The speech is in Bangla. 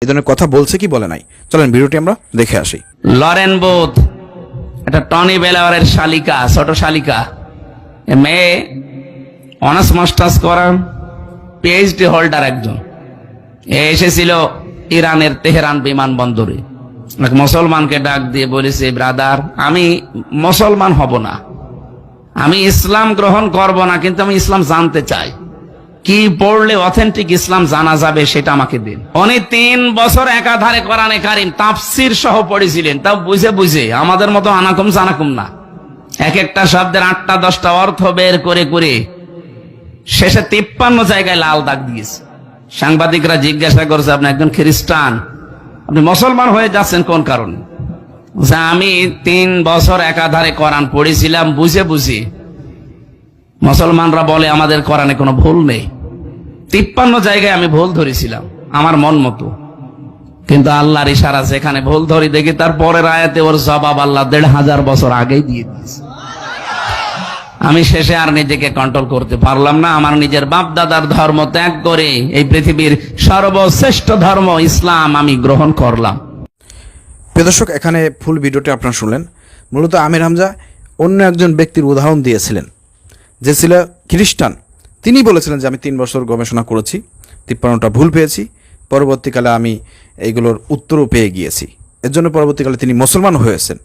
এই ধরনের কথা বলছে কি বলে নাই, চলেন ভিডিওটি আমরা দেখে আসি। লরেন বুথ, এটা টনি বেলাওয়ারের শালিকা, ছোট শালিকা। এ মেয়ে অনার্স মাস্টার্স করার পিএইচডি হোল্ডার একজন। এ এসেছিল ইরানের তেহরান বিমানবন্দরে। এক মুসলমানকে ডাক দিয়ে বলেছে, ব্রাদার, আমি মুসলমান হব না, আমি ইসলাম গ্রহণ করব না, কিন্তু আমি ইসলাম জানতে চাই। কি পড়লে অথেন্টিক ইসলাম জানা যাবে সেটা আমাকে দিন। উনি 3 বছর একাধারে কোরআনে কারীম তাফসীর সহ পড়েছিলেন, তাও বুঝে বুঝে, আমাদের মতো আনাকুম জানাকুম না। এক একটা শব্দের 8টা 10টা অর্থ বের করে করে শেষে 53 জায়গায় লাল দাগ দিয়েছে। সাংবাদিকরা জিজ্ঞাসা করছে, আপনি একজন খ্রিস্টান, আপনি মুসলমান হয়ে যাচ্ছেন কোন কারণে? আমি 3 বছর একাধারে কোরআন পড়েছিলাম বুঝে বুঝে। মুসলমানরা বলে আমাদের কোরআনে কোনো ভুল নেই। 53 জায়গায় আমি ভুল ধরেছিলাম আমার মন মতো, কিন্তু আল্লাহর ইশারা যেখানে ভুল ধরি দেখি তার পরের আয়াতে ওর জবাব আল্লাহ 1500 বছর আগেই দিয়ে দিয়েছে। আমি শেষে আর নিজেকে কন্ট্রোল করতে পারলাম না। আমার নিজের বাপ দাদার ধর্ম ত্যাগ করে এই পৃথিবীর সর্বশ্রেষ্ঠ ধর্ম ইসলাম আমি গ্রহণ করলাম। প্রিয় দর্শক, এখানে ফুল ভিডিওটি আপনারা শুনলেন। মূলত আমির হামজা অন্য একজন ব্যক্তির উদাহরণ দিয়েছিলেন, যে ছিল খ্রিস্টান। তিনি বলেছিলেন যে আমি 3 বছর গবেষণা করেছি, 53টা ভুল পেয়েছি, পরবর্তীকালে আমি এইগুলোর উত্তরও পেয়ে গিয়েছি। এর জন্য পরবর্তীকালে তিনি মুসলমান হয়েছেন।